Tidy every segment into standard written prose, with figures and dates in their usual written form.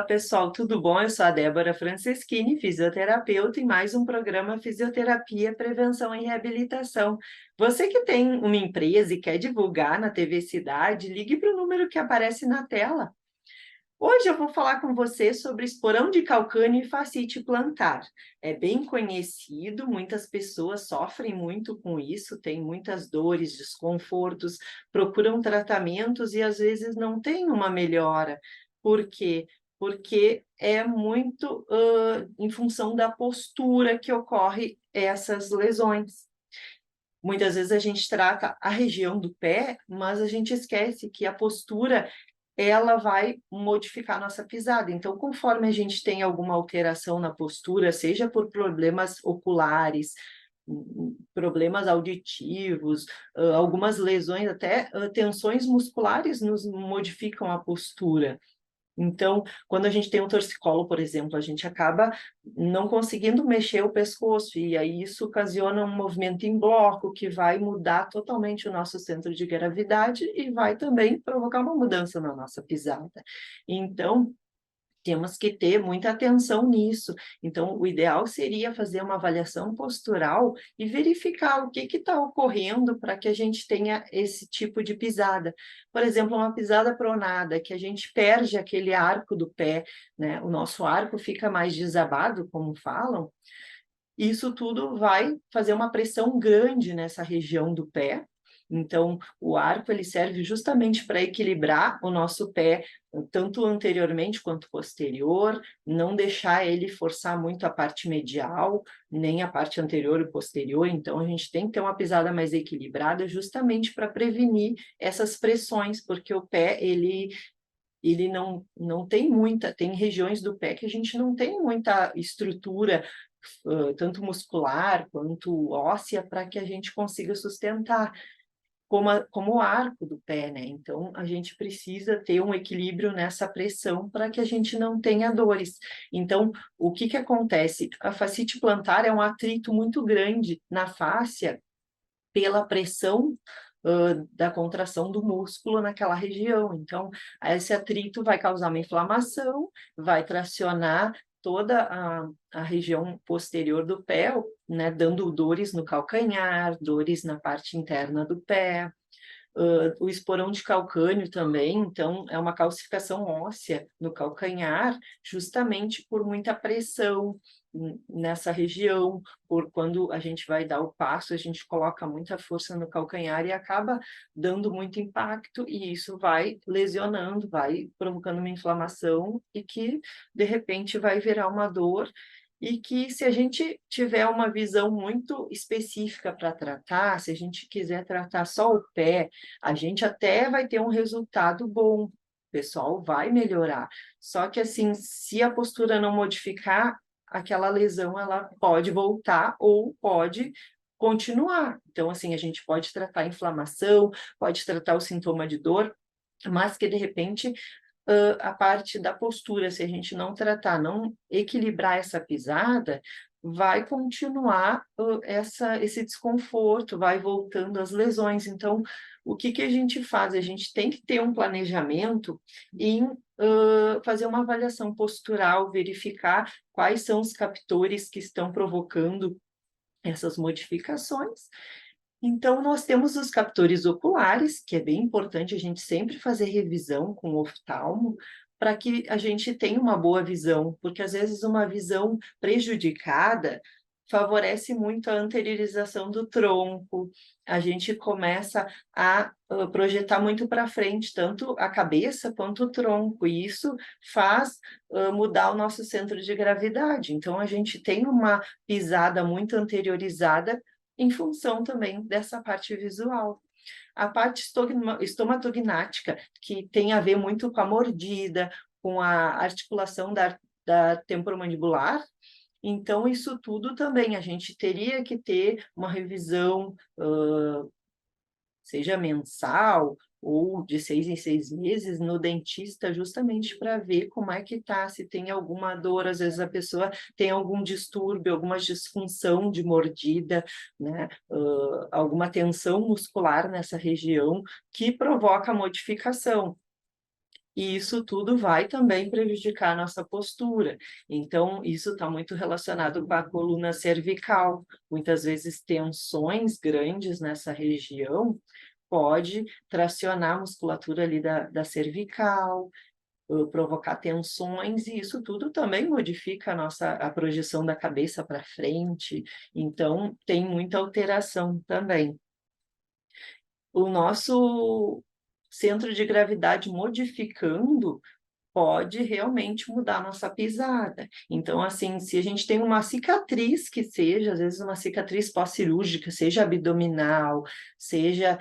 Pessoal, tudo bom? Eu sou a Débora Franceschini, fisioterapeuta, e mais um programa Fisioterapia, Prevenção e Reabilitação. Você que tem uma empresa e quer divulgar na TV Cidade, ligue para o número que aparece na tela. Hoje eu vou falar com você sobre esporão de calcâneo e fascite plantar. É bem conhecido, muitas pessoas sofrem muito com isso, têm muitas dores, desconfortos, procuram tratamentos e às vezes não têm uma melhora. Por quê? Porque é muito em função da postura que ocorre essas lesões. Muitas vezes a gente trata a região do pé, mas a gente esquece que a postura ela vai modificar a nossa pisada. Então, conforme a gente tem alguma alteração na postura, seja por problemas oculares, problemas auditivos, algumas lesões, até tensões musculares nos modificam a postura. Então, quando a gente tem um torcicolo, por exemplo, a gente acaba não conseguindo mexer o pescoço, e aí isso ocasiona um movimento em bloco que vai mudar totalmente o nosso centro de gravidade e vai também provocar uma mudança na nossa pisada. Então, temos que ter muita atenção nisso. Então, o ideal seria fazer uma avaliação postural e verificar o que está ocorrendo para que a gente tenha esse tipo de pisada. Por exemplo, uma pisada pronada, que a gente perde aquele arco do pé, né? O nosso arco fica mais desabado, como falam. Isso tudo vai fazer uma pressão grande nessa região do pé. Então, o arco ele serve justamente para equilibrar o nosso pé, tanto anteriormente quanto posterior, não deixar ele forçar muito a parte medial, nem a parte anterior e posterior. Então, a gente tem que ter uma pisada mais equilibrada, justamente para prevenir essas pressões, porque o pé, ele não tem muita, tem regiões do pé que a gente não tem muita estrutura, tanto muscular quanto óssea, para que a gente consiga sustentar, como o arco do pé, né? Então, a gente precisa ter um equilíbrio nessa pressão para que a gente não tenha dores. Então, o que que acontece? A fascite plantar é um atrito muito grande na fáscia pela pressão da contração do músculo naquela região. Então, esse atrito vai causar uma inflamação, vai tracionar toda a região posterior do pé, né, dando dores no calcanhar, dores na parte interna do pé. O esporão de calcânio também, então, é uma calcificação óssea no calcanhar, justamente por muita pressão nessa região, por quando a gente vai dar o passo, a gente coloca muita força no calcanhar e acaba dando muito impacto, e isso vai lesionando, vai provocando uma inflamação e que, de repente, vai virar uma dor e que, se a gente tiver uma visão muito específica para tratar, se a gente quiser tratar só o pé, a gente até vai ter um resultado bom, o pessoal vai melhorar. Só que, assim, se a postura não modificar, aquela lesão ela pode voltar ou pode continuar. Então, assim, a gente pode tratar a inflamação, pode tratar o sintoma de dor, mas que, de repente, a parte da postura, se a gente não tratar, não equilibrar essa pisada, vai continuar esse desconforto, vai voltando as lesões. Então, o que que a gente faz? A gente tem que ter um planejamento em fazer uma avaliação postural, verificar quais são os captores que estão provocando essas modificações. Então, nós temos os captores oculares, que é bem importante a gente sempre fazer revisão com o oftalmo, para que a gente tenha uma boa visão, porque às vezes uma visão prejudicada favorece muito a anteriorização do tronco, a gente começa a projetar muito para frente, tanto a cabeça quanto o tronco, e isso faz mudar o nosso centro de gravidade. Então, a gente tem uma pisada muito anteriorizada, em função também dessa parte visual. A parte estomatognática, que tem a ver muito com a mordida, com a articulação da temporomandibular. Então, isso tudo também a gente teria que ter uma revisão, seja mensal ou de 6 em 6 meses, no dentista, justamente para ver como é que tá, se tem alguma dor, às vezes a pessoa tem algum distúrbio, alguma disfunção de mordida, né? Alguma tensão muscular nessa região que provoca modificação. E isso tudo vai também prejudicar a nossa postura. Então, isso está muito relacionado com a coluna cervical. Muitas vezes, tensões grandes nessa região pode tracionar a musculatura ali da cervical, provocar tensões, e isso tudo também modifica a projeção da cabeça para frente. Então, tem muita alteração também. O nosso centro de gravidade modificando pode realmente mudar a nossa pisada. Então, assim, se a gente tem uma cicatriz que seja, às vezes uma cicatriz pós-cirúrgica, seja abdominal, seja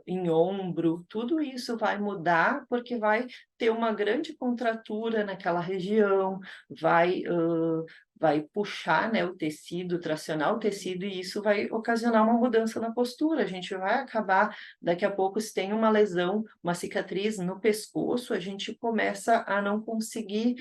em ombro, tudo isso vai mudar porque vai ter uma grande contratura naquela região, vai puxar, né, o tecido, tracionar o tecido, e isso vai ocasionar uma mudança na postura. A gente vai acabar, daqui a pouco, se tem uma lesão, uma cicatriz no pescoço, a gente começa a não conseguir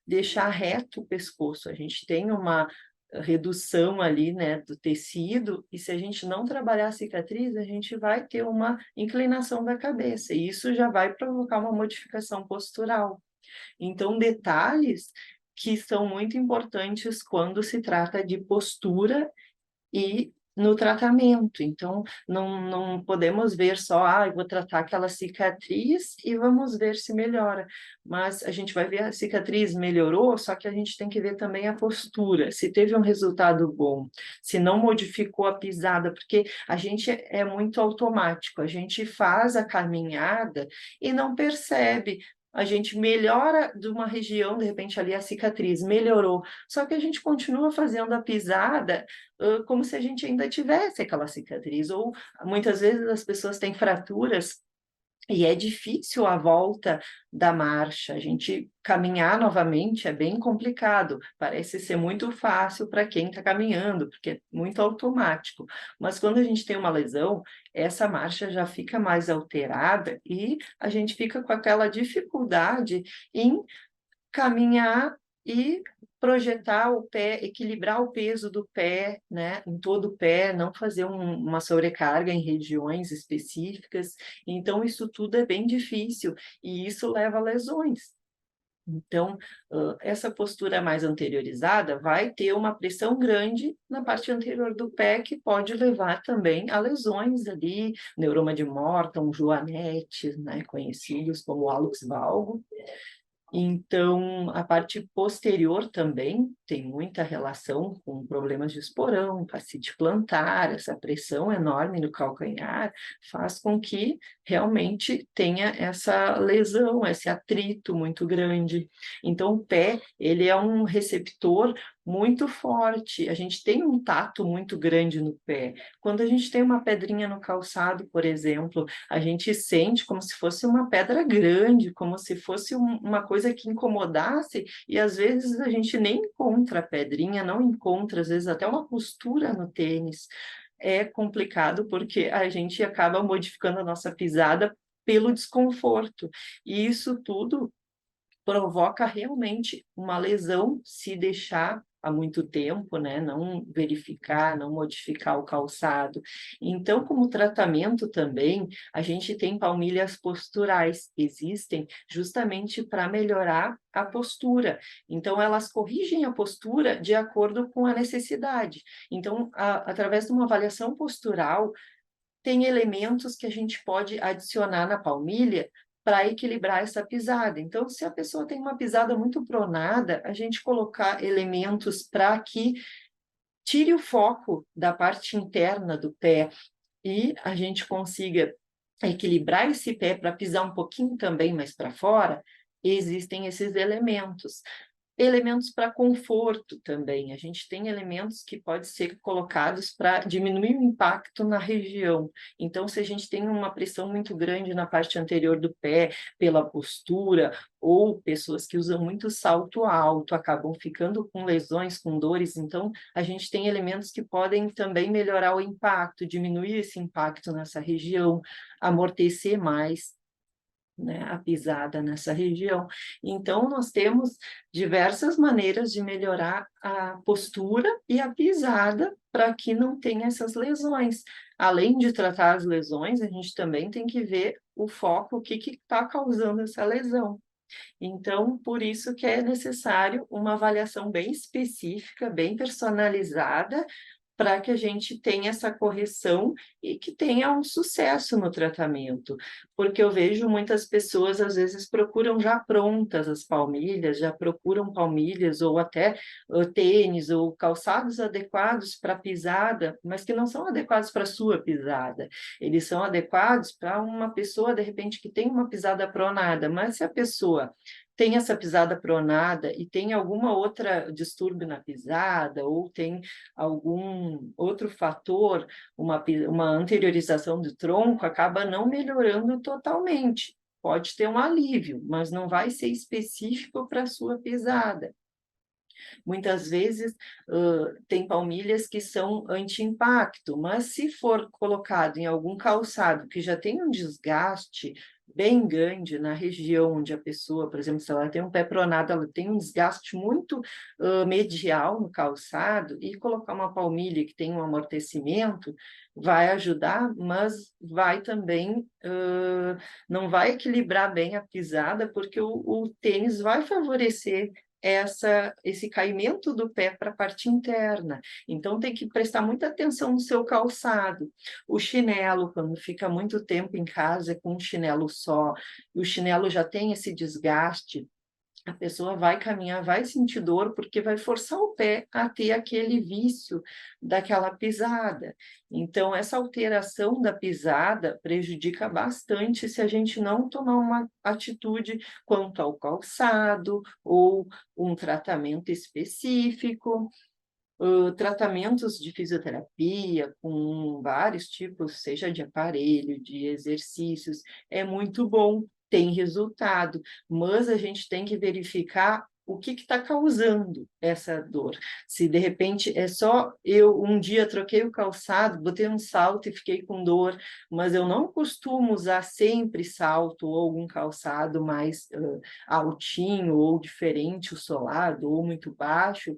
deixar reto o pescoço. A gente tem uma redução ali, né, do tecido, e se a gente não trabalhar a cicatriz, a gente vai ter uma inclinação da cabeça, e isso já vai provocar uma modificação postural. Então, detalhes que são muito importantes quando se trata de postura e no tratamento. Então, não podemos ver só, eu vou tratar aquela cicatriz e vamos ver se melhora. Mas a gente vai ver a cicatriz melhorou, só que a gente tem que ver também a postura, se teve um resultado bom, se não modificou a pisada, porque a gente é muito automático, a gente faz a caminhada e não percebe. A gente melhora de uma região, de repente ali a cicatriz melhorou, só que a gente continua fazendo a pisada como se a gente ainda tivesse aquela cicatriz, ou muitas vezes as pessoas têm fraturas e é difícil a volta da marcha. A gente caminhar novamente é bem complicado, parece ser muito fácil para quem está caminhando, porque é muito automático, mas quando a gente tem uma lesão, essa marcha já fica mais alterada e a gente fica com aquela dificuldade em caminhar e projetar o pé, equilibrar o peso do pé, né, em todo o pé, não fazer uma sobrecarga em regiões específicas. Então, isso tudo é bem difícil e isso leva a lesões. Então, essa postura mais anteriorizada vai ter uma pressão grande na parte anterior do pé, que pode levar também a lesões ali, neuroma de Morton, joanetes, né, conhecidos como hallux valgus. Então, a parte posterior também tem muita relação com problemas de esporão, fascite plantar, essa pressão enorme no calcanhar faz com que realmente tenha essa lesão, esse atrito muito grande. Então, o pé, ele é um receptor muito forte, a gente tem um tato muito grande no pé. Quando a gente tem uma pedrinha no calçado, por exemplo, a gente sente como se fosse uma pedra grande, como se fosse uma coisa que incomodasse, e às vezes a gente nem encontra a pedrinha, não encontra, às vezes até uma costura no tênis. É complicado porque a gente acaba modificando a nossa pisada pelo desconforto, e isso tudo provoca realmente uma lesão se deixar há muito tempo, né? Não verificar, não modificar o calçado. Então, como tratamento também, a gente tem palmilhas posturais, existem justamente para melhorar a postura. Então, elas corrigem a postura de acordo com a necessidade. Então, através de uma avaliação postural, tem elementos que a gente pode adicionar na palmilha para equilibrar essa pisada. Então, se a pessoa tem uma pisada muito pronada, a gente colocar elementos para que tire o foco da parte interna do pé e a gente consiga equilibrar esse pé para pisar um pouquinho também mais para fora, existem esses elementos. Elementos para conforto também. A gente tem elementos que podem ser colocados para diminuir o impacto na região. Então, se a gente tem uma pressão muito grande na parte anterior do pé, pela postura, ou pessoas que usam muito salto alto, acabam ficando com lesões, com dores, então a gente tem elementos que podem também melhorar o impacto, diminuir esse impacto nessa região, amortecer mais, né, a pisada nessa região. Então, nós temos diversas maneiras de melhorar a postura e a pisada para que não tenha essas lesões. Além de tratar as lesões, a gente também tem que ver o foco, o que está causando essa lesão. Então, por isso que é necessário uma avaliação bem específica, bem personalizada, para que a gente tenha essa correção e que tenha um sucesso no tratamento. Porque eu vejo muitas pessoas, às vezes, procuram já prontas as palmilhas, já procuram palmilhas ou até tênis ou calçados adequados para pisada, mas que não são adequados para a sua pisada. Eles são adequados para uma pessoa, de repente, que tem uma pisada pronada, mas se a pessoa tem essa pisada pronada e tem alguma outra distúrbio na pisada, ou tem algum outro fator, uma anteriorização do tronco, acaba não melhorando totalmente. Pode ter um alívio, mas não vai ser específico para a sua pisada. Muitas vezes, tem palmilhas que são anti-impacto, mas se for colocado em algum calçado que já tem um desgaste bem grande na região onde a pessoa, por exemplo, se ela tem um pé pronado, ela tem um desgaste muito, medial no calçado, e colocar uma palmilha que tem um amortecimento vai ajudar, mas vai também, não vai equilibrar bem a pisada, porque o tênis vai favorecer esse caimento do pé para a parte interna. Então, tem que prestar muita atenção no seu calçado. O chinelo, quando fica muito tempo em casa com um chinelo só, e o chinelo já tem esse desgaste, a pessoa vai caminhar, vai sentir dor, porque vai forçar o pé a ter aquele vício daquela pisada. Então, essa alteração da pisada prejudica bastante se a gente não tomar uma atitude quanto ao calçado ou um tratamento específico. Tratamentos de fisioterapia com vários tipos, seja de aparelho, de exercícios, é muito bom, tem resultado, mas a gente tem que verificar o que está causando essa dor. Se de repente é só eu um dia troquei o calçado, botei um salto e fiquei com dor, mas eu não costumo usar sempre salto ou algum calçado mais altinho ou diferente, o solado ou muito baixo.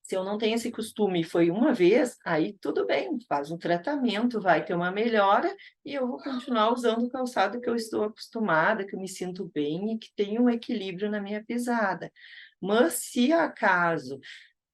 Se eu não tenho esse costume e foi uma vez, aí tudo bem, faz um tratamento, vai ter uma melhora e eu vou continuar usando o calçado que eu estou acostumada, que eu me sinto bem e que tem um equilíbrio na minha pisada. Mas se acaso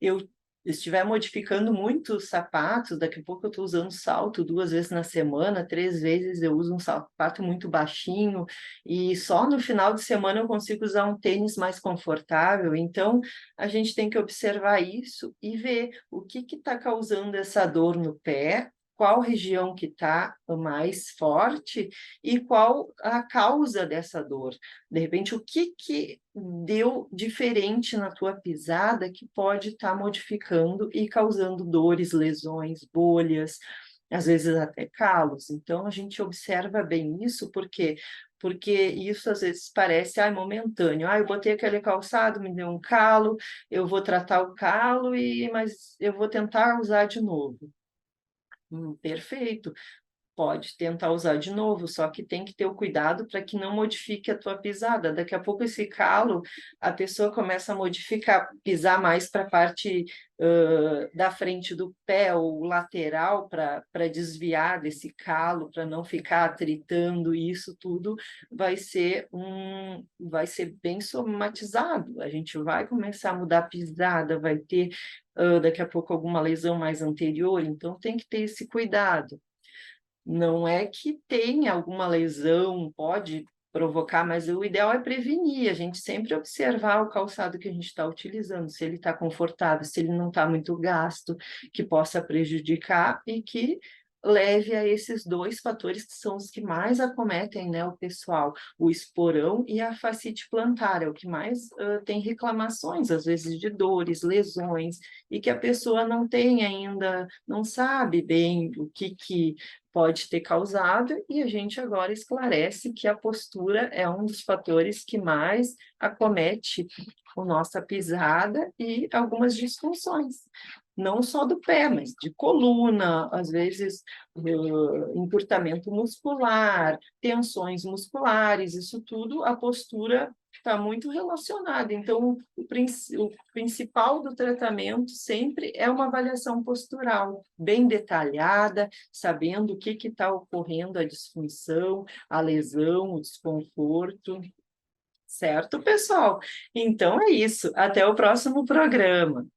eu estiver modificando muito os sapatos, daqui a pouco eu estou usando salto 2 vezes na semana, 3 vezes eu uso um sapato muito baixinho, e só no final de semana eu consigo usar um tênis mais confortável. Então, a gente tem que observar isso e ver o que está causando essa dor no pé, qual região que está mais forte e qual a causa dessa dor. De repente, o que deu diferente na tua pisada que pode estar modificando e causando dores, lesões, bolhas, às vezes até calos. Então, a gente observa bem isso, porque isso às vezes parece momentâneo. Eu botei aquele calçado, me deu um calo, eu vou tratar o calo, mas eu vou tentar usar de novo. Perfeito. Pode tentar usar de novo, só que tem que ter o cuidado para que não modifique a tua pisada. Daqui a pouco esse calo, a pessoa começa a modificar, pisar mais para a parte da frente do pé ou lateral para desviar desse calo, para não ficar atritando, e isso tudo vai ser bem somatizado. A gente vai começar a mudar a pisada, vai ter daqui a pouco alguma lesão mais anterior, então tem que ter esse cuidado. Não é que tenha alguma lesão, pode provocar, mas o ideal é prevenir, a gente sempre observar o calçado que a gente está utilizando, se ele está confortável, se ele não está muito gasto, que possa prejudicar e que leve a esses 2 fatores que são os que mais acometem, né, o pessoal, o esporão e a fascite plantar, é o que mais tem reclamações, às vezes de dores, lesões, e que a pessoa não tem ainda, não sabe bem o que pode ter causado, e a gente agora esclarece que a postura é um dos fatores que mais acomete a nossa pisada e algumas disfunções, não só do pé, mas de coluna, às vezes encurtamento muscular, tensões musculares, isso tudo a postura Está muito relacionado. Então, o principal do tratamento sempre é uma avaliação postural, bem detalhada, sabendo o que está ocorrendo, a disfunção, a lesão, o desconforto. Certo, pessoal? Então é isso. Até o próximo programa.